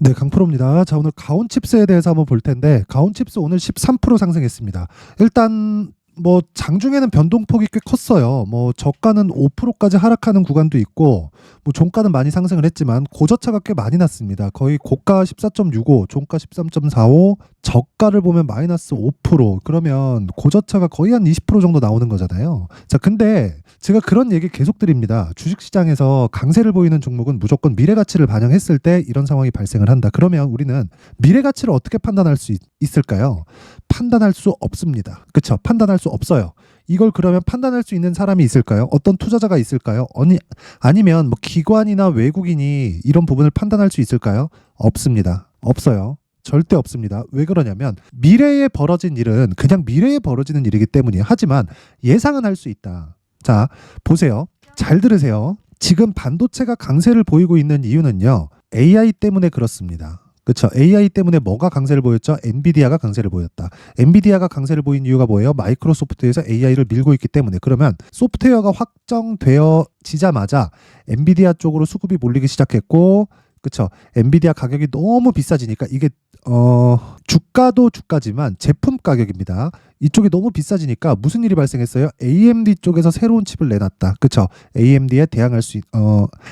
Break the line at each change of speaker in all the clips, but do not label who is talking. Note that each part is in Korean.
네, 강프로입니다. 자, 오늘 가온칩스에 대해서 한번 볼 텐데, 가온칩스 오늘 13% 상승했습니다. 일단 뭐 장중에는 변동폭이 꽤 컸어요. 뭐 저가는 5%까지 하락하는 구간도 있고, 뭐 종가는 많이 상승을 했지만 고저차가 꽤 많이 났습니다. 거의 고가 14.65, 종가 13.45, 저가를 보면 마이너스 5%. 그러면 고저차가 거의 한 20% 정도 나오는 거잖아요. 자, 근데 제가 그런 얘기 계속 드립니다. 주식시장에서 강세를 보이는 종목은 무조건 미래가치를 반영했을 때 이런 상황이 발생을 한다. 그러면 우리는 미래가치를 어떻게 판단할 수 있을까요? 판단할 수 없습니다. 그렇죠? 판단할 수 없어요. 이걸 그러면 판단할 수 있는 사람이 있을까요? 어떤 투자자가 있을까요? 아니면 뭐 기관이나 외국인이 이런 부분을 판단할 수 있을까요? 없습니다. 없어요. 절대 없습니다. 왜 그러냐면 미래에 벌어진 일은 그냥 미래에 벌어지는 일이기 때문이에요. 하지만 예상은 할 수 있다. 자, 보세요. 잘 들으세요. 지금 반도체가 강세를 보이고 있는 이유는요. AI 때문에 그렇습니다. 그렇죠. AI 때문에 뭐가 강세를 보였죠? 엔비디아가 강세를 보였다. 엔비디아가 강세를 보인 이유가 뭐예요? 마이크로소프트에서 AI를 밀고 있기 때문에. 그러면 소프트웨어가 확정되어지자마자 엔비디아 쪽으로 수급이 몰리기 시작했고, 그렇죠. 엔비디아 가격이 너무 비싸지니까 이게 주가도 주가지만 제품 가격입니다. 이쪽이 너무 비싸지니까 무슨 일이 발생했어요? AMD 쪽에서 새로운 칩을 내놨다. 그렇죠? AMD에 대항할 수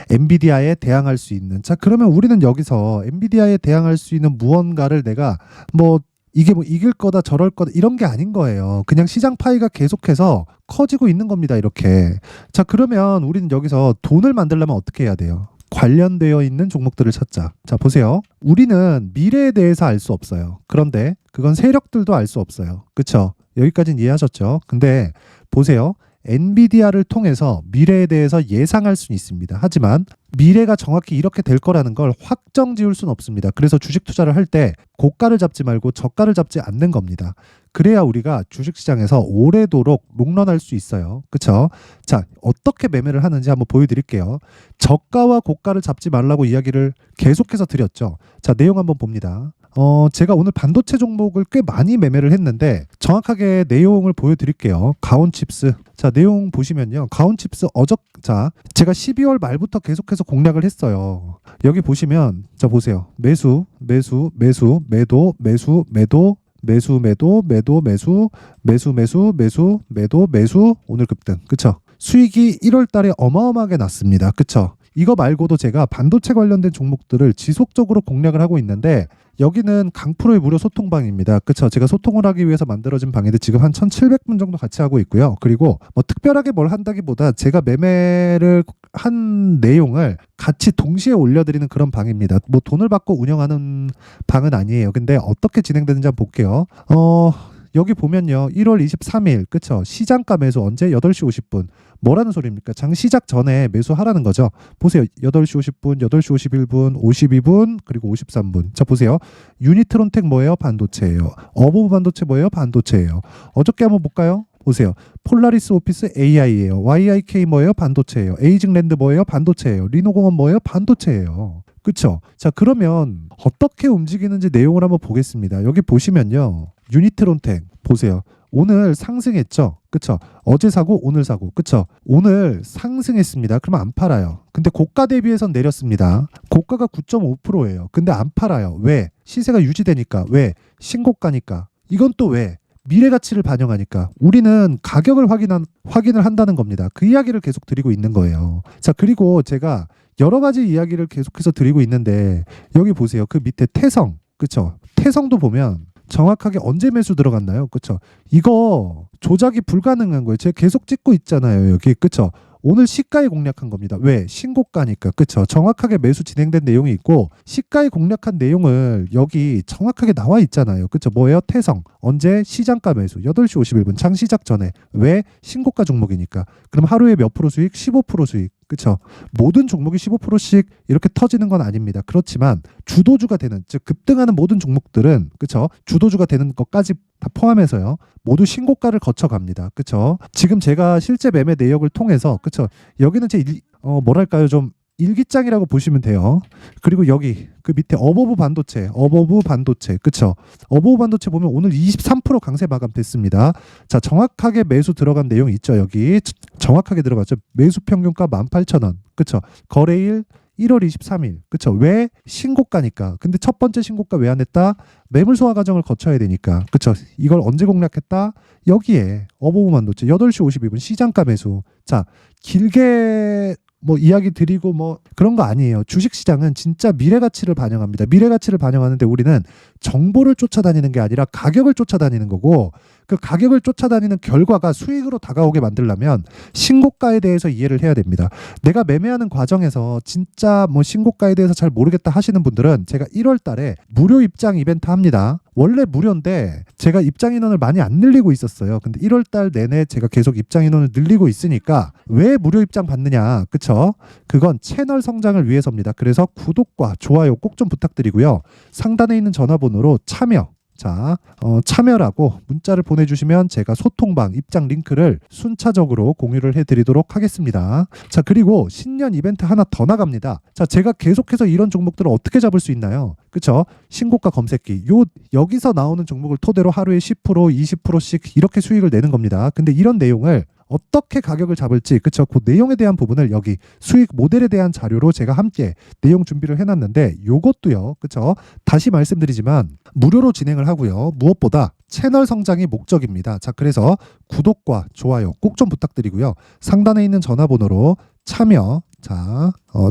엔비디아에 대항할 수 있는. 자, 그러면 우리는 여기서 엔비디아에 대항할 수 있는 무언가를 내가 뭐 이게 뭐 이길 거다 저럴 거다 이런 게 아닌 거예요. 그냥 시장 파이가 계속해서 커지고 있는 겁니다. 이렇게. 자, 그러면 우리는 여기서 돈을 만들려면 어떻게 해야 돼요? 관련되어 있는 종목들을 찾자. 자, 보세요. 우리는 미래에 대해서 알 수 없어요. 그런데 그건 세력들도 알 수 없어요. 그쵸? 여기까지는 이해하셨죠? 근데 보세요. 엔비디아를 통해서 미래에 대해서 예상할 수는 있습니다. 하지만 미래가 정확히 이렇게 될 거라는 걸 확정 지을 수는 없습니다. 그래서 주식 투자를 할 때 고가를 잡지 말고 저가를 잡지 않는 겁니다. 그래야 우리가 주식시장에서 오래도록 롱런할 수 있어요. 그렇죠? 자, 어떻게 매매를 하는지 한번 보여드릴게요. 저가와 고가를 잡지 말라고 이야기를 계속해서 드렸죠. 자, 내용 한번 봅니다. 제가 오늘 반도체 종목을 꽤 많이 매매를 했는데 정확하게 내용을 보여드릴게요. 가온칩스. 자, 내용 보시면요. 가온칩스 자, 제가 12월 말부터 계속해서 공략을 했어요. 여기 보시면 자, 보세요. 매수, 매수, 매수, 매도, 매수, 매도, 매수, 매도, 매도, 매수, 매수, 매수, 매수, 매도, 매수, 오늘 급등. 그쵸? 수익이 1월 달에 어마어마하게 났습니다. 그쵸? 이거 말고도 제가 반도체 관련된 종목들을 지속적으로 공략을 하고 있는데 여기는 강프로의 무료 소통방입니다. 그쵸? 제가 소통을 하기 위해서 만들어진 방인데 지금 한 1,700분 정도 같이 하고 있고요. 그리고 뭐 특별하게 뭘 한다기보다 제가 매매를 한 내용을 같이 동시에 올려드리는 그런 방입니다. 뭐 돈을 받고 운영하는 방은 아니에요. 근데 어떻게 진행되는지 한번 볼게요. 여기 보면요. 1월 23일, 그쵸? 시장가 매수 언제? 8시 50분. 뭐라는 소리입니까? 장 시작 전에 매수하라는 거죠. 보세요. 8시 50분, 8시 51분, 52분, 그리고 53분. 자, 보세요. 유니트론텍 뭐예요? 반도체예요. 어보브 반도체 뭐예요? 반도체예요. 어저께 한번 볼까요? 보세요. 폴라리스 오피스 AI예요. YIK 뭐예요? 반도체예요. 에이징랜드 뭐예요? 반도체예요. 리노공업 뭐예요? 반도체예요. 그쵸? 자, 그러면 어떻게 움직이는지 내용을 한번 보겠습니다. 여기 보시면요. 유니트론텍 보세요. 오늘 상승했죠? 그쵸? 어제 사고 오늘 사고. 그쵸? 오늘 상승했습니다. 그러면 안 팔아요. 근데 고가 대비해선 내렸습니다. 고가가 9.5%예요. 근데 안 팔아요. 왜? 시세가 유지되니까. 왜? 신고가니까. 이건 또 왜? 미래 가치를 반영하니까. 우리는 가격을 확인을 한다는 겁니다. 그 이야기를 계속 드리고 있는 거예요. 자, 그리고 제가 여러 가지 이야기를 계속해서 드리고 있는데 여기 보세요. 그 밑에 태성. 그쵸? 태성도 보면 정확하게 언제 매수 들어갔나요? 그쵸? 이거 조작이 불가능한 거예요. 제가 계속 찍고 있잖아요. 여기. 그쵸? 오늘 시가에 공략한 겁니다. 왜? 신고가니까. 그쵸? 정확하게 매수 진행된 내용이 있고 시가에 공략한 내용을 여기 정확하게 나와 있잖아요. 그쵸? 뭐예요? 태성. 언제? 시장가 매수. 8시 51분. 장 시작 전에. 왜? 신고가 종목이니까. 그럼 하루에 몇 프로 수익? 15% 수익. 그쵸? 모든 종목이 15%씩 이렇게 터지는 건 아닙니다. 그렇지만 주도주가 되는, 즉 급등하는 모든 종목들은 그쵸? 주도주가 되는 것까지 다 포함해서요. 모두 신고가를 거쳐갑니다. 그쵸? 지금 제가 실제 매매 내역을 통해서 그쵸? 여기는 뭐랄까요? 좀 일기장이라고 보시면 돼요. 그리고 여기 그 밑에 어버브 반도체, 그쵸? 어버브 반도체 보면 오늘 23% 강세 마감됐습니다. 자, 정확하게 매수 들어간 내용 있죠. 여기 정확하게 들어갔죠. 매수 평균가 18,000원, 그쵸? 거래일 1월 23일. 그쵸? 왜? 신고가니까. 근데 첫 번째 신고가 왜 안 했다? 매물 소화 과정을 거쳐야 되니까. 그쵸? 이걸 언제 공략했다? 여기에 어버브 반도체 8시 52분 시장가 매수. 자, 길게 뭐 이야기 드리고 뭐 그런 거 아니에요. 주식 시장은 진짜 미래 가치를 반영합니다. 미래 가치를 반영하는데 우리는 정보를 쫓아다니는 게 아니라 가격을 쫓아다니는 거고, 그 가격을 쫓아다니는 결과가 수익으로 다가오게 만들려면 신고가에 대해서 이해를 해야 됩니다. 내가 매매하는 과정에서 진짜 뭐 신고가에 대해서 잘 모르겠다 하시는 분들은 제가 1월 달에 무료 입장 이벤트 합니다. 원래 무료인데 제가 입장 인원을 많이 안 늘리고 있었어요. 근데 1월 달 내내 제가 계속 입장 인원을 늘리고 있으니까 왜 무료 입장 받느냐? 그쵸? 그건 채널 성장을 위해서입니다. 그래서 구독과 좋아요 꼭 좀 부탁드리고요. 상단에 있는 전화번호로 참여, 참여라고 문자를 보내주시면 제가 소통방 입장 링크를 순차적으로 공유를 해드리도록 하겠습니다. 자, 그리고 신년 이벤트 하나 더 나갑니다. 자, 제가 계속해서 이런 종목들을 어떻게 잡을 수 있나요? 그쵸? 신고가 검색기. 여기서 나오는 종목을 토대로 하루에 10%, 20%씩 이렇게 수익을 내는 겁니다. 근데 이런 내용을 어떻게 가격을 잡을지, 그쵸? 그 내용에 대한 부분을 여기 수익 모델에 대한 자료로 제가 함께 내용 준비를 해놨는데, 요것도요, 그쵸? 다시 말씀드리지만 무료로 진행을 하고요. 무엇보다 채널 성장이 목적입니다. 자, 그래서 구독과 좋아요 꼭 좀 부탁드리고요. 상단에 있는 전화번호로 참여,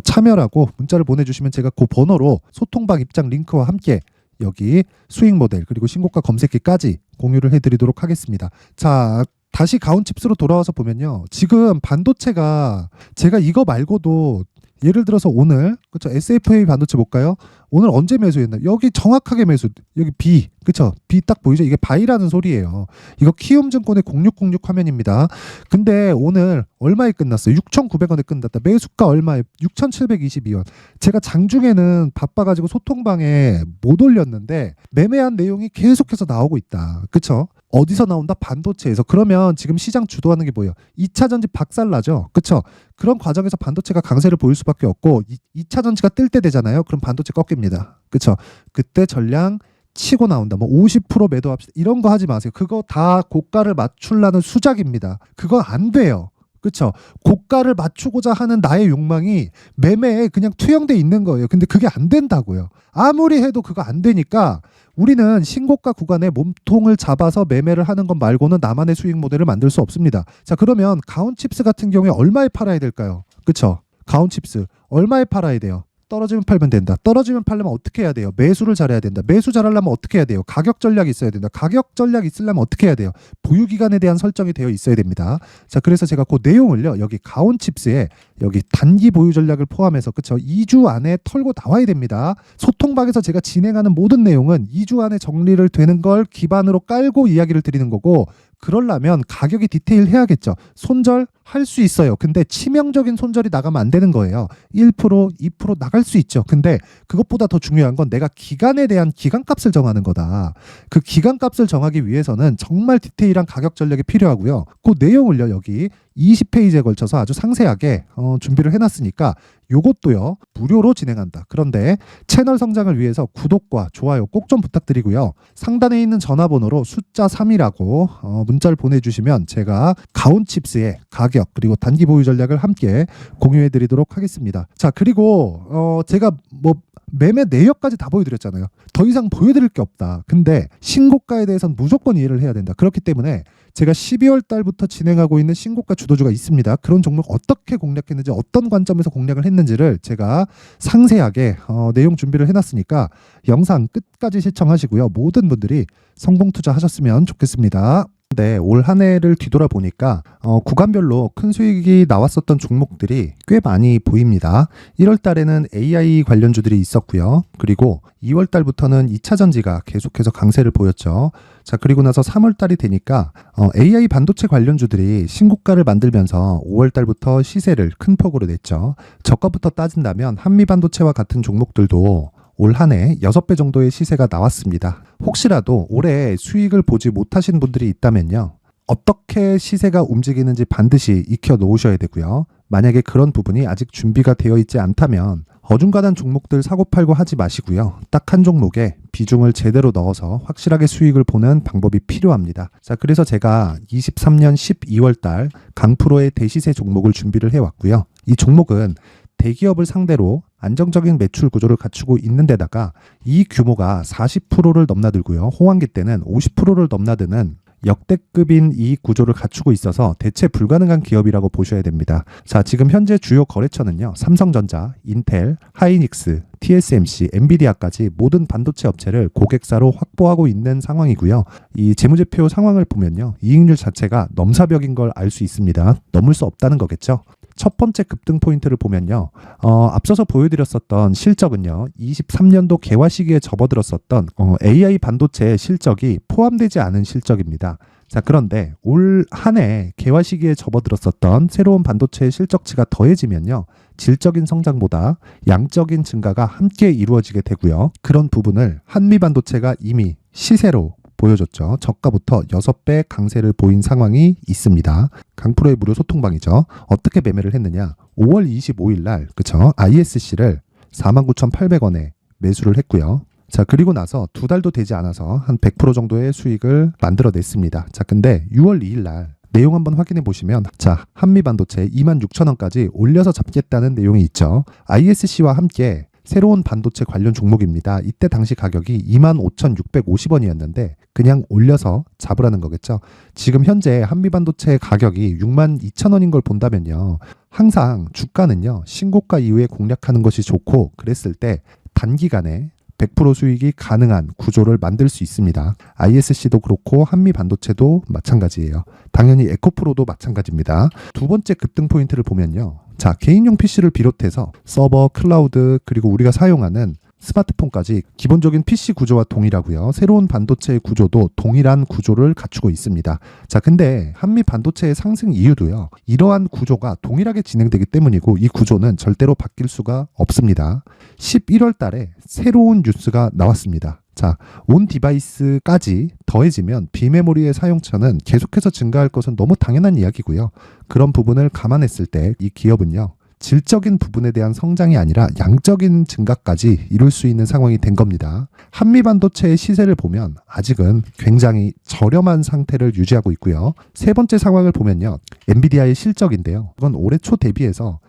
참여라고 문자를 보내주시면 제가 그 번호로 소통방 입장 링크와 함께 여기 수익 모델 그리고 신고가 검색기까지 공유를 해드리도록 하겠습니다. 자, 다시 가온칩스로 돌아와서 보면요. 지금 반도체가 제가 이거 말고도 예를 들어서 오늘, 그쵸? SFA 반도체 볼까요? 오늘 언제 매수했나? 여기 정확하게 매수. 여기 B, 그쵸? B 딱 보이죠? 이게 바이라는 소리예요. 이거 키움증권의 0606 화면입니다. 근데 오늘 얼마에 끝났어요? 6,900원에 끝났다. 매수가 얼마에? 6,722원. 제가 장중에는 바빠가지고 소통방에 못 올렸는데 매매한 내용이 계속해서 나오고 있다. 그쵸? 어디서 나온다? 반도체에서. 그러면 지금 시장 주도하는 게 뭐예요? 2차 전지 박살나죠. 그쵸? 그런 과정에서 반도체가 강세를 보일 수밖에 없고 2차 전지가 뜰 때 되잖아요. 그럼 반도체 꺾입니다. 그쵸? 그때 전량 치고 나온다. 뭐 50% 매도합시다. 이런 거 하지 마세요. 그거 다 고가를 맞추려는 수작입니다. 그거 안 돼요. 그쵸? 고가를 맞추고자 하는 나의 욕망이 매매에 그냥 투영돼 있는 거예요. 근데 그게 안 된다고요. 아무리 해도 그거 안 되니까 우리는 신고가 구간에 몸통을 잡아서 매매를 하는 것 말고는 나만의 수익 모델을 만들 수 없습니다. 자, 그러면 가온칩스 같은 경우에 얼마에 팔아야 될까요? 그쵸? 가온칩스 얼마에 팔아야 돼요? 떨어지면 팔면 된다. 떨어지면 팔려면 어떻게 해야 돼요? 매수를 잘해야 된다. 매수 잘하려면 어떻게 해야 돼요? 가격 전략이 있어야 된다. 가격 전략이 있으려면 어떻게 해야 돼요? 보유 기간에 대한 설정이 되어 있어야 됩니다. 자, 그래서 제가 그 내용을요, 여기 가온칩스에 여기 단기 보유 전략을 포함해서, 그쵸? 2주 안에 털고 나와야 됩니다. 소통방에서 제가 진행하는 모든 내용은 2주 안에 정리를 되는 걸 기반으로 깔고 이야기를 드리는 거고, 그러려면 가격이 디테일해야겠죠. 손절 할 수 있어요. 근데 치명적인 손절이 나가면 안 되는 거예요. 1%, 2% 나갈 수 있죠. 근데 그것보다 더 중요한 건 내가 기간에 대한 기간값을 정하는 거다. 그 기간값을 정하기 위해서는 정말 디테일한 가격 전략이 필요하고요. 그 내용을요, 여기 20페이지에 걸쳐서 아주 상세하게 준비를 해놨으니까 요것도요 무료로 진행한다. 그런데 채널 성장을 위해서 구독과 좋아요 꼭 좀 부탁드리고요. 상단에 있는 전화번호로 숫자 3이라고 문자를 보내주시면 제가 가온칩스의 가격 그리고 단기 보유 전략을 함께 공유해 드리도록 하겠습니다. 자, 그리고 제가 뭐 매매 내역까지 다 보여드렸잖아요. 더 이상 보여드릴 게 없다. 근데 신고가에 대해서는 무조건 이해를 해야 된다. 그렇기 때문에 제가 12월 달부터 진행하고 있는 신고가 주도주가 있습니다. 그런 종목 어떻게 공략했는지, 어떤 관점에서 공략을 했는지를 제가 상세하게 내용 준비를 해놨으니까 영상 끝까지 시청하시고요. 모든 분들이 성공 투자하셨으면 좋겠습니다. 네, 올 한 해를 뒤돌아보니까 구간별로 큰 수익이 나왔었던 종목들이 꽤 많이 보입니다. 1월 달에는 AI 관련주들이 있었고요. 그리고 2월 달부터는 2차 전지가 계속해서 강세를 보였죠. 자, 그리고 나서 3월 달이 되니까 AI 반도체 관련주들이 신고가를 만들면서 5월 달부터 시세를 큰 폭으로 냈죠. 저가부터 따진다면 한미반도체와 같은 종목들도 올 한 해 6배 정도의 시세가 나왔습니다. 혹시라도 올해 수익을 보지 못하신 분들이 있다면요. 어떻게 시세가 움직이는지 반드시 익혀 놓으셔야 되고요. 만약에 그런 부분이 아직 준비가 되어 있지 않다면 어중간한 종목들 사고팔고 하지 마시고요. 딱 한 종목에 비중을 제대로 넣어서 확실하게 수익을 보는 방법이 필요합니다. 자, 그래서 제가 23년 12월 달 강프로의 대시세 종목을 준비를 해왔고요. 이 종목은 대기업을 상대로 안정적인 매출 구조를 갖추고 있는 데다가 이 규모가 40%를 넘나들고요. 호황기 때는 50%를 넘나드는 역대급인 이익 구조를 갖추고 있어서 대체 불가능한 기업이라고 보셔야 됩니다. 자, 지금 현재 주요 거래처는요. 삼성전자, 인텔, 하이닉스, TSMC, 엔비디아까지 모든 반도체 업체를 고객사로 확보하고 있는 상황이고요. 이 재무제표 상황을 보면요. 이익률 자체가 넘사벽인 걸 알 수 있습니다. 넘을 수 없다는 거겠죠. 첫 번째 급등 포인트를 보면요. 앞서서 보여드렸었던 실적은요. 23년도 개화 시기에 접어들었었던 AI 반도체의 실적이 포함되지 않은 실적입니다. 자, 그런데 올 한 해 개화 시기에 접어들었었던 새로운 반도체의 실적치가 더해지면요. 질적인 성장보다 양적인 증가가 함께 이루어지게 되고요. 그런 부분을 한미반도체가 이미 시세로 보여줬죠. 저가부터 6배 강세를 보인 상황이 있습니다. 강프로의 무료 소통방이죠. 어떻게 매매를 했느냐. 5월 25일 날 그쵸? ISC를 49,800원에 매수를 했고요. 자, 그리고 나서 2달도 되지 않아서 한 100% 정도의 수익을 만들어냈습니다. 자, 근데 6월 2일 날 내용 한번 확인해 보시면 자, 한미반도체 26,000원까지 올려서 잡겠다는 내용이 있죠. ISC와 함께 새로운 반도체 관련 종목입니다. 이때 당시 가격이 25,650원이었는데 그냥 올려서 잡으라는 거겠죠. 지금 현재 한미반도체 가격이 62,000원인 걸 본다면요. 항상 주가는요. 신고가 이후에 공략하는 것이 좋고 그랬을 때 단기간에 100% 수익이 가능한 구조를 만들 수 있습니다. ISC도 그렇고 한미반도체도 마찬가지예요. 당연히 에코프로도 마찬가지입니다. 두 번째 급등 포인트를 보면요. 자, 개인용 PC를 비롯해서 서버, 클라우드, 그리고 우리가 사용하는 스마트폰까지 기본적인 PC 구조와 동일하고요. 새로운 반도체의 구조도 동일한 구조를 갖추고 있습니다. 자, 근데 한미 반도체의 상승 이유도요. 이러한 구조가 동일하게 진행되기 때문이고 이 구조는 절대로 바뀔 수가 없습니다. 11월 달에 새로운 뉴스가 나왔습니다. 자, 온 디바이스까지 더해지면 비메모리의 사용처는 계속해서 증가할 것은 너무 당연한 이야기고요. 그런 부분을 감안했을 때 이 기업은요. 질적인 부분에 대한 성장이 아니라 양적인 증가까지 이룰 수 있는 상황이 된 겁니다. 한미반도체의 시세를 보면 아직은 굉장히 저렴한 상태를 유지하고 있고요. 세 번째 상황을 보면요. 엔비디아의 실적인데요. 이건 올해 초 대비해서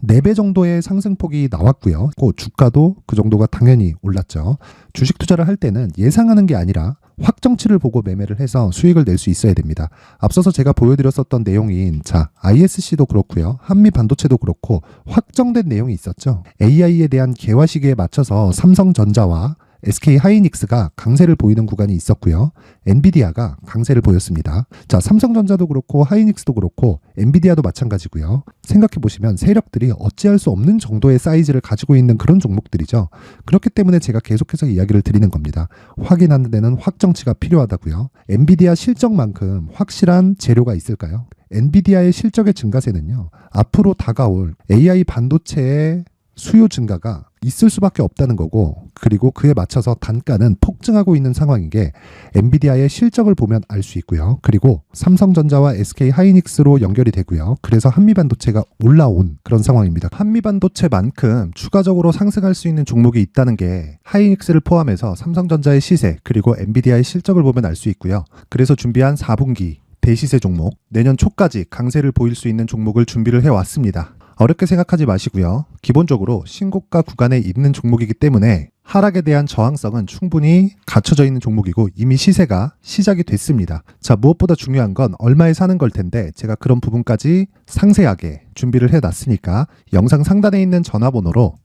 4배 정도의 상승폭이 나왔고요. 주가도 그 정도가 당연히 올랐죠. 주식 투자를 할 때는 예상하는 게 아니라 확정치를 보고 매매를 해서 수익을 낼 수 있어야 됩니다. 앞서서 제가 보여드렸었던 내용인 자, ISC도 그렇고요. 한미 반도체도 그렇고 확정된 내용이 있었죠. AI에 대한 개화 시기에 맞춰서 삼성전자와 SK 하이닉스가 강세를 보이는 구간이 있었고요. 엔비디아가 강세를 보였습니다. 자, 삼성전자도 그렇고 하이닉스도 그렇고 엔비디아도 마찬가지고요. 생각해 보시면 세력들이 어찌할 수 없는 정도의 사이즈를 가지고 있는 그런 종목들이죠. 그렇기 때문에 제가 계속해서 이야기를 드리는 겁니다. 확인하는 데는 확정치가 필요하다고요. 엔비디아 실적만큼 확실한 재료가 있을까요? 엔비디아의 실적의 증가세는요. 앞으로 다가올 AI 반도체의 수요 증가가 있을 수밖에 없다는 거고 그리고 그에 맞춰서 단가는 폭증하고 있는 상황인 게 엔비디아의 실적을 보면 알 수 있고요. 그리고 삼성전자와 SK 하이닉스로 연결이 되고요. 그래서 한미반도체가 올라온 그런 상황입니다. 한미반도체만큼 추가적으로 상승할 수 있는 종목이 있다는 게 하이닉스를 포함해서 삼성전자의 시세 그리고 엔비디아의 실적을 보면 알 수 있고요. 그래서 준비한 4분기 대시세 종목 내년 초까지 강세를 보일 수 있는 종목을 준비를 해왔습니다. 어렵게 생각하지 마시고요. 기본적으로 신고가 구간에 있는 종목이기 때문에 하락에 대한 저항성은 충분히 갖춰져 있는 종목이고 이미 시세가 시작이 됐습니다. 자, 무엇보다 중요한 건 얼마에 사는 걸 텐데 제가 그런 부분까지 상세하게 준비를 해놨으니까 영상 상단에 있는 전화번호로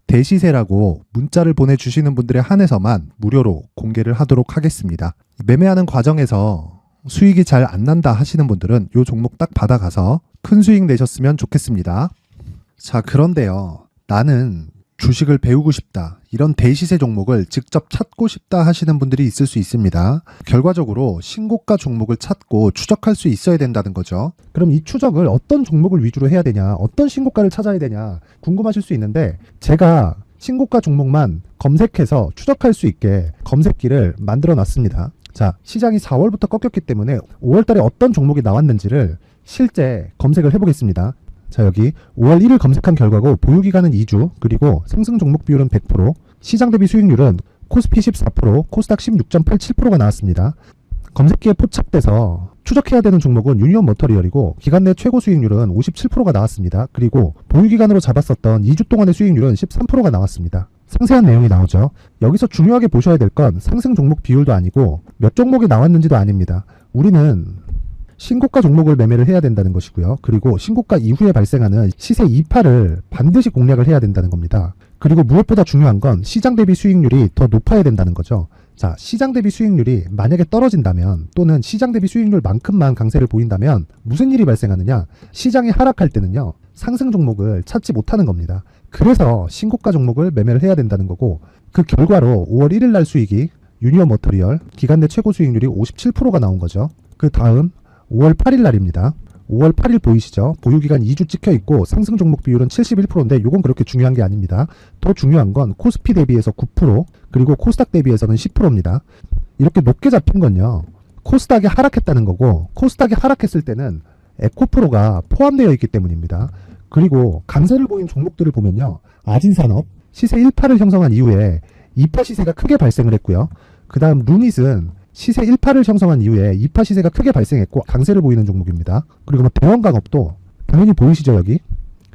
대시세라고 문자를 보내주시는 분들에 한해서만 무료로 공개를 하도록 하겠습니다. 매매하는 과정에서 수익이 잘 안 난다 하시는 분들은 이 종목 딱 받아가서 큰 수익 내셨으면 좋겠습니다. 자, 그런데요. 나는 주식을 배우고 싶다. 이런 대시세 종목을 직접 찾고 싶다 하시는 분들이 있을 수 있습니다. 결과적으로 신고가 종목을 찾고 추적할 수 있어야 된다는 거죠. 그럼 이 추적을 어떤 종목을 위주로 해야 되냐, 어떤 신고가를 찾아야 되냐 궁금하실 수 있는데 제가 신고가 종목만 검색해서 추적할 수 있게 검색기를 만들어 놨습니다. 자, 시장이 4월부터 꺾였기 때문에 5월 달에 어떤 종목이 나왔는지를 실제 검색을 해보겠습니다. 자, 여기 5월 1일 검색한 결과고 보유기간은 2주 그리고 상승 종목 비율은 100% 시장 대비 수익률은 코스피 14% 코스닥 16.87%가 나왔습니다. 검색기에 포착돼서 추적해야 되는 종목은 유니온 머터리얼이고 기간 내 최고 수익률은 57%가 나왔습니다. 그리고 보유기간으로 잡았었던 2주 동안의 수익률은 13%가 나왔습니다. 상세한 내용이 나오죠. 여기서 중요하게 보셔야 될 건 상승 종목 비율도 아니고 몇 종목이 나왔는지도 아닙니다. 우리는 신고가 종목을 매매를 해야 된다는 것이고요. 그리고 신고가 이후에 발생하는 시세 이파를 반드시 공략을 해야 된다는 겁니다. 그리고 무엇보다 중요한 건 시장 대비 수익률이 더 높아야 된다는 거죠. 자, 시장 대비 수익률이 만약에 떨어진다면 또는 시장 대비 수익률만큼만 강세를 보인다면 무슨 일이 발생하느냐? 시장이 하락할 때는요. 상승 종목을 찾지 못하는 겁니다. 그래서 신고가 종목을 매매를 해야 된다는 거고 그 결과로 5월 1일 날 수익이 유니온 머터리얼 기간 내 최고 수익률이 57%가 나온 거죠. 그 다음 5월 8일 날입니다. 5월 8일 보이시죠? 보유기간 2주 찍혀있고 상승 종목 비율은 71%인데 이건 그렇게 중요한 게 아닙니다. 더 중요한 건 코스피 대비해서 9% 그리고 코스닥 대비해서는 10%입니다. 이렇게 높게 잡힌 건요. 코스닥이 하락했다는 거고 코스닥이 하락했을 때는 에코프로가 포함되어 있기 때문입니다. 그리고 강세를 보인 종목들을 보면요. 아진산업 시세 1파를 형성한 이후에 2파 시세가 크게 발생을 했고요. 그 다음 루닛은 시세 1파를 형성한 이후에 2파 시세가 크게 발생했고 강세를 보이는 종목입니다. 그리고 대원강업도 당연히 보이시죠 여기?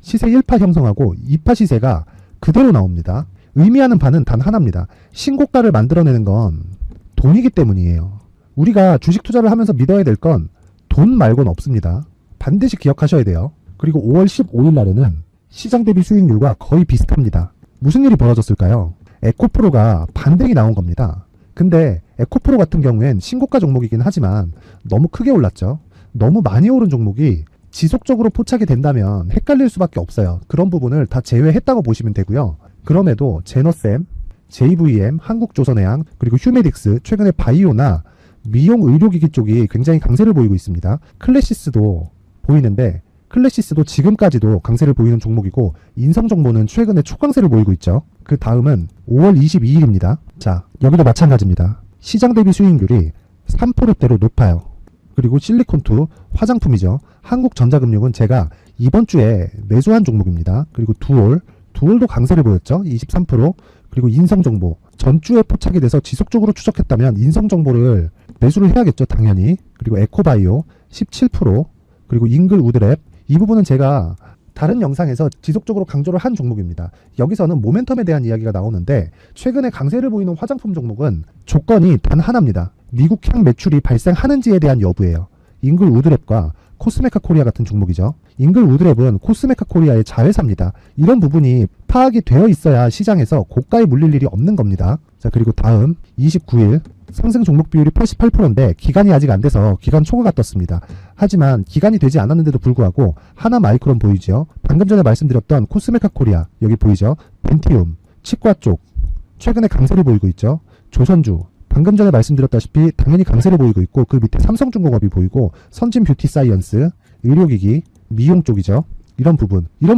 시세 1파 형성하고 2파 시세가 그대로 나옵니다. 의미하는 바는 단 하나입니다. 신고가를 만들어내는 건 돈이기 때문이에요. 우리가 주식 투자를 하면서 믿어야 될 건 돈 말고는 없습니다. 반드시 기억하셔야 돼요. 그리고 5월 15일 날에는 시장 대비 수익률과 거의 비슷합니다. 무슨 일이 벌어졌을까요? 에코프로가 반등이 나온 겁니다. 근데 에코프로 같은 경우엔 신고가 종목이긴 하지만 너무 크게 올랐죠. 너무 많이 오른 종목이 지속적으로 포착이 된다면 헷갈릴 수밖에 없어요. 그런 부분을 다 제외했다고 보시면 되고요. 그럼에도 제너셈, JVM, 한국조선해양, 그리고 휴메딕스, 최근에 바이오나 미용 의료기기 쪽이 굉장히 강세를 보이고 있습니다. 클래시스도 보이는데 클래시스도 지금까지도 강세를 보이는 종목이고 인성정보는 최근에 초강세를 보이고 있죠. 그 다음은 5월 22일입니다. 자, 여기도 마찬가지입니다. 시장 대비 수익률이 3%대로 높아요. 그리고 실리콘2 화장품이죠. 한국전자금융은 제가 이번 주에 매수한 종목입니다. 그리고 두올도 강세를 보였죠. 23%. 그리고 인성정보 전주에 포착이 돼서 지속적으로 추적했다면 인성정보를 매수를 해야겠죠. 당연히. 그리고 에코바이오 17%. 그리고 잉글 우드랩 이 부분은 제가 다른 영상에서 지속적으로 강조를 한 종목입니다. 여기서는 모멘텀에 대한 이야기가 나오는데 최근에 강세를 보이는 화장품 종목은 조건이 단 하나입니다. 미국향 매출이 발생하는지에 대한 여부예요. 잉글 우드랩과 코스메카 코리아 같은 종목이죠. 잉글 우드랩은 코스메카 코리아의 자회사입니다. 이런 부분이 파악이 되어 있어야 시장에서 고가에 물릴 일이 없는 겁니다. 자, 그리고 다음 29일 상승 종목 비율이 88%인데 기간이 아직 안 돼서 기간 초과가 떴습니다. 하지만 기간이 되지 않았는데도 불구하고 하나 마이크론 보이죠. 방금 전에 말씀드렸던 코스메카 코리아 여기 보이죠. 벤티움 치과 쪽 최근에 강세를 보이고 있죠. 조선주 방금 전에 말씀드렸다시피 당연히 강세를 보이고 있고 그 밑에 삼성중공업이 보이고 선진 뷰티 사이언스 의료기기 미용 쪽이죠. 이런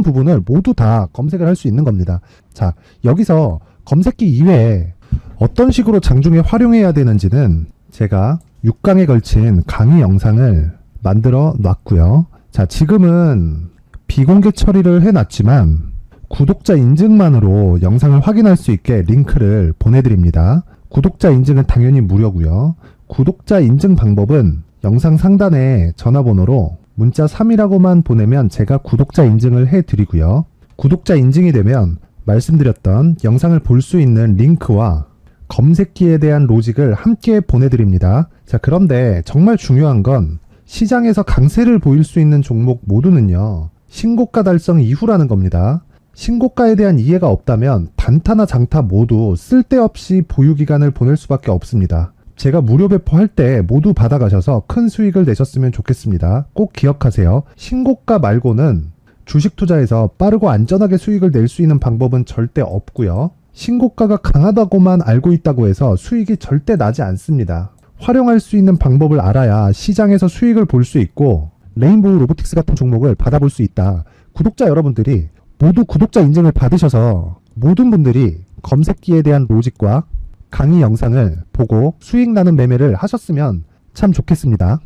부분을 모두 다 검색을 할 수 있는 겁니다. 자, 여기서 검색기 이외에 어떤 식으로 장중에 활용해야 되는지는 제가 6강에 걸친 강의 영상을 만들어 놨고요. 자, 지금은 비공개 처리를 해놨지만 구독자 인증만으로 영상을 확인할 수 있게 링크를 보내드립니다. 구독자 인증은 당연히 무료고요. 구독자 인증 방법은 영상 상단에 전화번호로 문자 3이라고만 보내면 제가 구독자 인증을 해드리고요. 구독자 인증이 되면 말씀드렸던 영상을 볼 수 있는 링크와 검색기에 대한 로직을 함께 보내드립니다. 자, 그런데 정말 중요한 건 시장에서 강세를 보일 수 있는 종목 모두는요. 신고가 달성 이후라는 겁니다. 신고가에 대한 이해가 없다면 단타나 장타 모두 쓸데없이 보유기간을 보낼 수밖에 없습니다. 제가 무료 배포할 때 모두 받아가셔서 큰 수익을 내셨으면 좋겠습니다. 꼭 기억하세요. 신고가 말고는 주식 투자에서 빠르고 안전하게 수익을 낼 수 있는 방법은 절대 없고요. 신고가가 강하다고만 알고 있다고 해서 수익이 절대 나지 않습니다. 활용할 수 있는 방법을 알아야 시장에서 수익을 볼 수 있고 레인보우 로보틱스 같은 종목을 받아볼 수 있다. 구독자 여러분들이 모두 구독자 인증을 받으셔서 모든 분들이 검색기에 대한 로직과 강의 영상을 보고 수익 나는 매매를 하셨으면 참 좋겠습니다.